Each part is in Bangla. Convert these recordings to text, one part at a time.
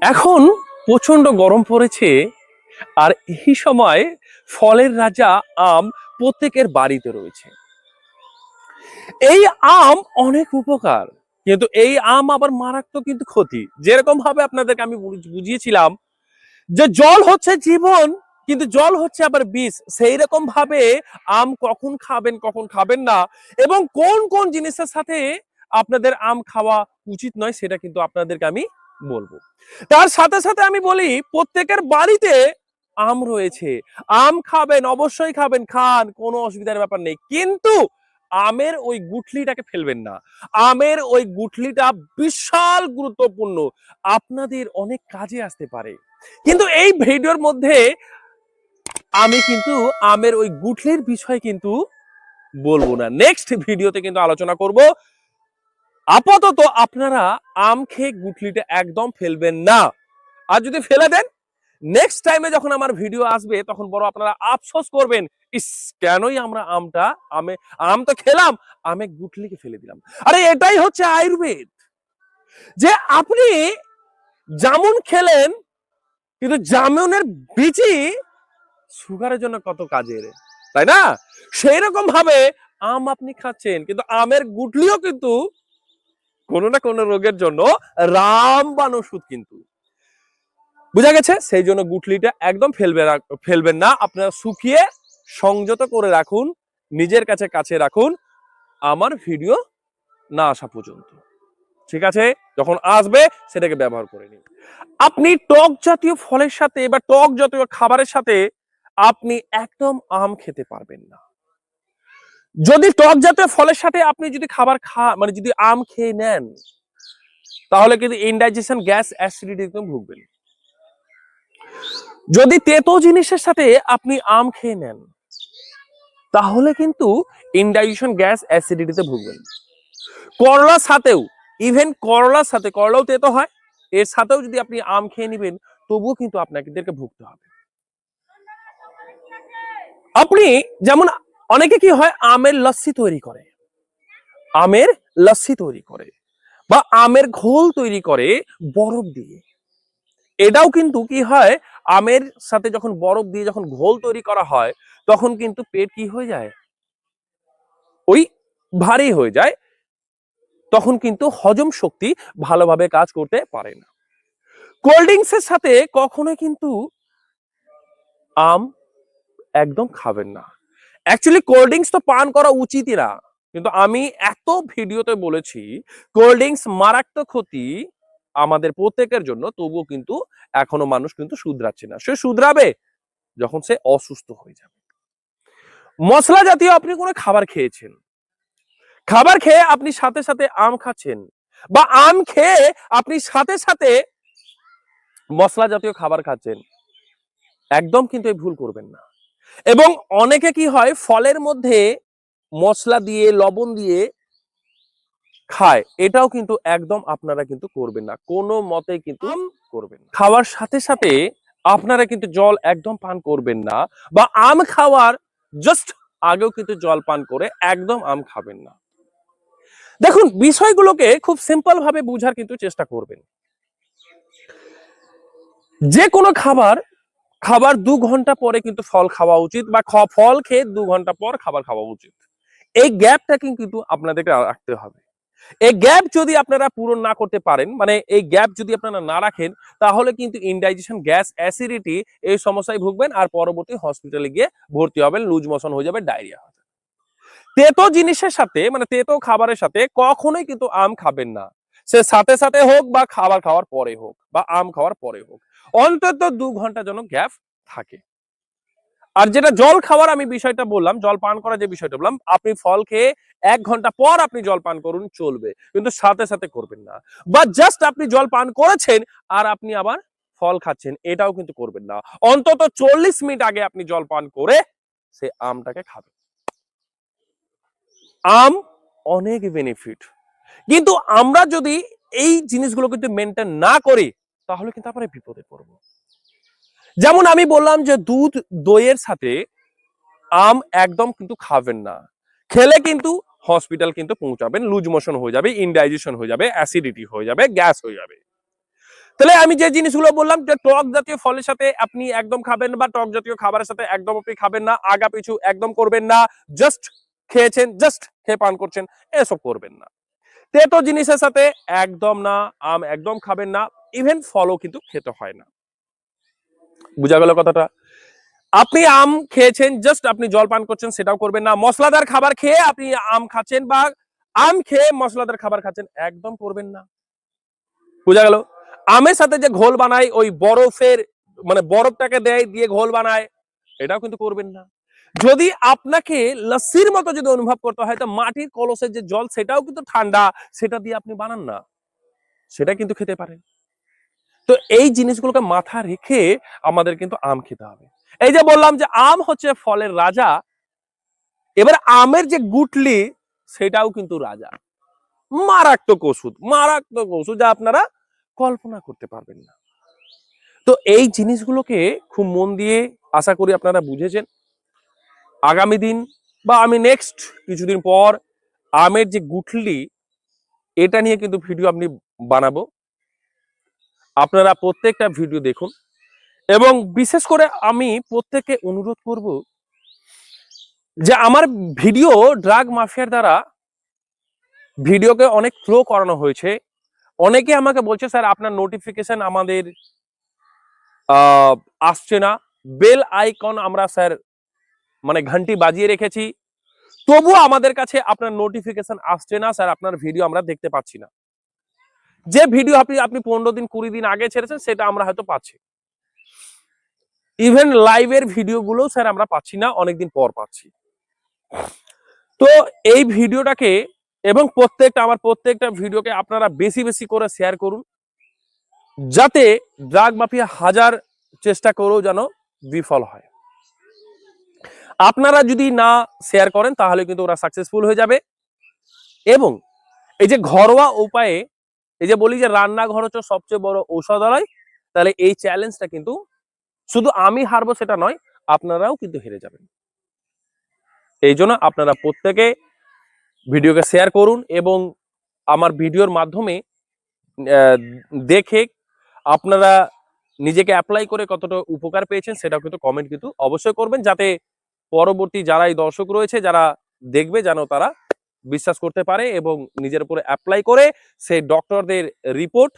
এখন প্রচন্ড গরম পড়েছে, আর এই সময় ফলের রাজা আম প্রত্যেকের বাড়িতে রয়েছে। এই আম অনেক উপকার, কিন্তু এই আম আবার মারাত্মক কিন্তু ক্ষতি। যেরকম ভাবে আপনাদেরকে আমি বুঝিয়েছিলাম যে জল হচ্ছে জীবন, কিন্তু জল হচ্ছে আবার বিষ। সেই রকম ভাবে আম কখন খাবেন কখন খাবেন না, এবং কোন কোন জিনিসের সাথে আপনাদের আম খাওয়া উচিত নয়, সেটা কিন্তু আপনাদেরকে আমি বলবো। তার সাথে সাথে আমি বলি, প্রত্যেকের বাড়িতে আম রয়েছে, আম খাবেন, অবশ্যই খাবেন, খান, কোনো অসুবিধার ব্যাপার নেই, কিন্তু আমের ওই গুঠলিটাকে ফেলবেন না। আমের ওই গুঠলিটা বিশাল গুরুত্বপূর্ণ, আপনাদের অনেক কাজে আসতে পারে। কিন্তু এই ভিডিওর মধ্যে আমি কিন্তু আমের ওই গুঠলির বিষয় কিন্তু বলবো না, নেক্সট ভিডিওতে কিন্তু আলোচনা করব। আপাতত আপনারা আম খেয়ে গুঠলিটা একদম ফেলবেন না, আর যদি ফেলে দেন, নেক্সট টাইমে যখন আমার ভিডিও আসবে তখন বড় আপনারা আফসোস করবেন, ইস কেনই আমরা আম তো খেলাম, আমে গুঠলিকে ফেলে দিলাম। আরে এটাই হচ্ছে আয়ুর্বেদ, যে আপনি জামুন খেলেন, কিন্তু জামুনের বীজই সুগারের জন্য কত কাজের, তাই না? সেই রকম ভাবে আম আপনি খাচ্ছেন, কিন্তু আমের গুটলিও কিন্তু কোনো না কোনো রোগের জন্য রামবাণ ওষুধ কিন্তু। বুঝা গেছে? সেই জন্য গুটলিটা একদম ফেলবেন না, আপনারা শুকিয়ে সংযত করে রাখুন, নিজের কাছে কাছে রাখুন আমার ভিডিও না আসা পর্যন্ত। ঠিক আছে? যখন আসবে সেটাকে ব্যবহার করে নিন। আপনি টক জাতীয় ফলের সাথে বা টক জাতীয় খাবারের সাথে আপনি একদম আম খেতে পারবেন না। যদি টক জাতীয় ফলের সাথে আপনি যদি মানে যদি আম খেয়ে নেন, তাহলে কিন্তু ইনডাইজেশন, গ্যাস, অ্যাসিডিটি ভুগবেন। যদি তেতো জিনিসের সাথে আপনি আম খেয়ে নেন, তাহলে কিন্তু ইনডাইজেশন, গ্যাস, অ্যাসিডিটিতে ভুগবেন। করলার সাথেও, ইভেন করলার সাথে, করলাও তেতো হয়, এর সাথেও যদি আপনি আম খেয়ে নেবেন, তবুও কিন্তু আপনাদেরকে ভুগতে হবে। আপনি যেমন, অনেকে কি হয়, আমের লস্যি তৈরি করে, আমের লস্যি তৈরি করে, বা আমের ঘোল তৈরি করে বরফ দিয়ে। এটাও কিন্তু কি হয়, আমের সাথে যখন বরফ দিয়ে যখন ঘোল তৈরি করা হয়, তখন কিন্তু পেট কি হয়ে যায়, ওই ভারী হয়ে যায়, তখন কিন্তু হজম শক্তি ভালোভাবে কাজ করতে পারে না। কোল্ড ড্রিঙ্কস এর সাথে কখনোই কিন্তু আম একদম খাবেন না। অ্যাকচুয়ালি কোল্ড ড্রিঙ্কস তো পান করা উচিতই না, কিন্তু আমি এত ভিডিওতে বলেছি কোল্ড ড্রিঙ্কস মারাত্মক ক্ষতি আমাদের প্রত্যেকের জন্য, তবুও কিন্তু এখনো মানুষ কিন্তু শুধরাচ্ছে না। সে শুধরাবে যখন সে অসুস্থ হয়ে যাবে। মশলা জাতীয় আপনি কোনো খাবার খেয়েছেন, খাবার খেয়ে আপনি সাথে সাথে আম খাচ্ছেন, বা আম খেয়ে আপনি সাথে সাথে মশলা জাতীয় খাবার খাচ্ছেন, একদম কিন্তু এই ভুল করবেন না। এবং অনেকে কি হয়, ফলের মধ্যে মশলা দিয়ে, লবণ দিয়ে খায়, এটাও কিন্তু একদম আপনারা কিন্তু করবেন না, কোনো মতে কিন্তু করবেন না। খাওয়ার সাথে সাথে আপনারা কিন্তু জল একদম পান করবেন না, বা আম খাওয়ার জাস্ট আগেও কিন্তু জল পান করে একদম আম খাবেন না। দেখুন, বিষয়গুলোকে খুব সিম্পল ভাবে বুঝার কিন্তু চেষ্টা করবেন। যে কোনো খাবার খাবার 2 ঘন্টা পরে কিন্তু ফল খাওয়া উচিত, বা ফল খেয়ে 2 ঘন্টা পর খাবার খাওয়া উচিত। এই গ্যাপটা কিন্তু আপনাদেরকে রাখতে হবে। এই গ্যাপ যদি আপনারা পূরণ না করতে পারেন, মানে এই গ্যাপ যদি আপনারা না রাখেন, তাহলে কিন্তু ইনডাইজেশন, গ্যাস, অ্যাসিডিটি এই সমস্যায় ভুগবেন, আর পরবর্তী হসপিটালে গিয়ে ভর্তি হবেন, লুজ মোশন হয়ে যাবে, ডায়রিয়া হবে। তেতো জিনিসের সাথে, মানে তেতো খাবারের সাথে কখনোই কিন্তু আম খাবেন না। সে সাথে সাথে হোক, বা খাবার খাওয়ার পরে হোক, বা আম খাওয়ার পরে হোক, অন্তত 2 ঘন্টা যেন গ্যাপ থাকে। আর যেটা জল খাওয়ার আমি বিষয়টা বললাম, জল পান করার যে বিষয়টা বললাম, আপনি ফল খেয়ে 1 ঘন্টা পর আপনি জল পান করুন, চলবে, কিন্তু সাথে সাথে করবেন না। বা জাস্ট আপনি জল পান করেছেন আর আপনি আবার ফল খাচ্ছেন, এটাও কিন্তু করবেন না। অন্তত 40 মিনিট আগে আপনি জল পান করে সে আমটাকে খাবেন। আম অনেক বেনিফিট, কিন্তু আমরা যদি এই জিনিসগুলো কিন্তু মেনটেন না করি, তাহলে কিন্তু আমরা বিপদে পড়বো। যেমন আমি বললাম যে দুধ, দইয়ের সাথে আম একদম কিন্তু খাবেন না, খেলে কিন্তু হসপিটাল কিন্তু পৌঁছাবেন, লুজ মোশন হয়ে যাবে, ইনডাইজেশন হয়ে যাবে, অ্যাসিডিটি হয়ে যাবে, গ্যাস হয়ে যাবে। তাহলে আমি যে জিনিসগুলো বললাম যে টক জাতীয় ফলের সাথে আপনি একদম খাবেন বা টক জাতীয় খাবারের সাথে একদম আপনি খাবেন না, আগা পিছু একদম করবেন না, জাস্ট খেয়েছেন, জাস্ট খেয়ে পান করছেন, এসব করবেন না। তেতো জিনিসের সাথে একদম না, আম একদম খাবেন না, ইভেন ফলও কিন্তু খেতে হয় না। বুঝা গেল কথাটা? আপনি আম খেয়েছেন, জাস্ট আপনি জল পান করছেন, সেটাও করবেন না। মশলাদার খাবার খেয়ে আপনি আম খাচ্ছেন বা আম খেয়ে মশলাদার খাবার খাচ্ছেন, একদম করবেন না। বুঝা গেল? আমের সাথে যে ঘোল বানায় ওই বরফের মানে বরফটাকে দেয় দিয়ে ঘোল বানায়, এটাও কিন্তু করবেন না। যদি আপনাকে লস্যির মতো যদি অনুভব করতে হয় তো মাটির কলসের যে জল সেটাও কিন্তু ঠান্ডা, সেটা দিয়ে আপনি বানান না, সেটা কিন্তু খেতে পারেন। তো এই জিনিসগুলোকে মাথা রেখে আমাদের কিন্তু আম খেতে হবে। এই যে বললাম যে আম হচ্ছে ফলের রাজা, এবার আমের যে গুটলি সেটাও কিন্তু রাজা। মারাত্মক ওষুধ যা আপনারা কল্পনা করতে পারবেন না। তো এই জিনিসগুলোকে খুব মন দিয়ে আশা করি আপনারা বুঝেছেন। আগামী দিন বা আমি নেক্সট কিছুদিন পর আমের যে গুঠলি এটা নিয়ে কিন্তু ভিডিও আপনি বানাবো। আপনারা প্রত্যেকটা ভিডিও দেখুন এবং বিশেষ করে আমি প্রত্যেককে অনুরোধ করব যে আমার ভিডিও ড্রাগ মাফিয়ার দ্বারা ভিডিওকে অনেক স্লো করানো হয়েছে। অনেকে আমাকে বলছে স্যার আপনার নোটিফিকেশন আমাদের আসছে না, বেল আইকন আমরা স্যার মানে ঘন্টি বাজিয়ে রেখেছি, তবুও আমাদের কাছে আপনার নোটিফিকেশন আসছে না স্যার, আপনার ভিডিও আমরা দেখতে পাচ্ছি না। যে ভিডিও আপনি আপনি 15 দিন 20 দিন আগে ছেড়েছেন সেটা আমরা হয়তো পাচ্ছি, ইভেন লাইভের ভিডিওগুলো স্যার আমরা পাচ্ছি না, অনেকদিন পর পাচ্ছি। তো এই ভিডিওটাকে এবং আমার প্রত্যেকটা ভিডিওকে আপনারা বেশি বেশি করে শেয়ার করুন, যাতে ড্রাগ মাফিয়া হাজার চেষ্টা করেও যেন বিফল হয়। আপনারা যদি না শেয়ার করেন তাহলে কিন্তু ওরা সাকসেসফুল হয়ে যাবে। এবং এই যে ঘরোয়া উপায়ে এই যে বলি যে রান্নাঘর হচ্ছে সবচেয়ে বড় ঔষধালয়, তাহলে এই চ্যালেঞ্জটা কিন্তু শুধু আমি হারবো সেটা নয়, আপনারাও কিন্তু হেরে যাবেন। এই জন্য আপনারা প্রত্যেকে ভিডিওকে শেয়ার করুন এবং আমার ভিডিওর মাধ্যমে আহ, দেখে আপনারা নিজেকে অ্যাপ্লাই করে কতটা উপকার পেয়েছেন সেটাও কিন্তু কমেন্ট কিন্তু অবশ্যই করবেন, যাতে পরবর্তী যারা এই দর্শক রয়েছে যারা দেখবে যেন তারা বিশ্বাস করতে পারে এবং নিজের উপরে অ্যাপ্লাই করে সেই ডক্টরদের রিপোর্ট,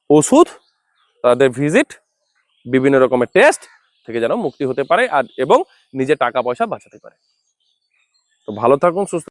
ওষুধ, তাদের ভিজিট, বিভিন্ন রকমের টেস্ট থেকে যেন মুক্তি হতে পারে আর এবং নিজের টাকা পয়সা বাঁচাতে পারে। তো ভালো থাকুন, সুস্থ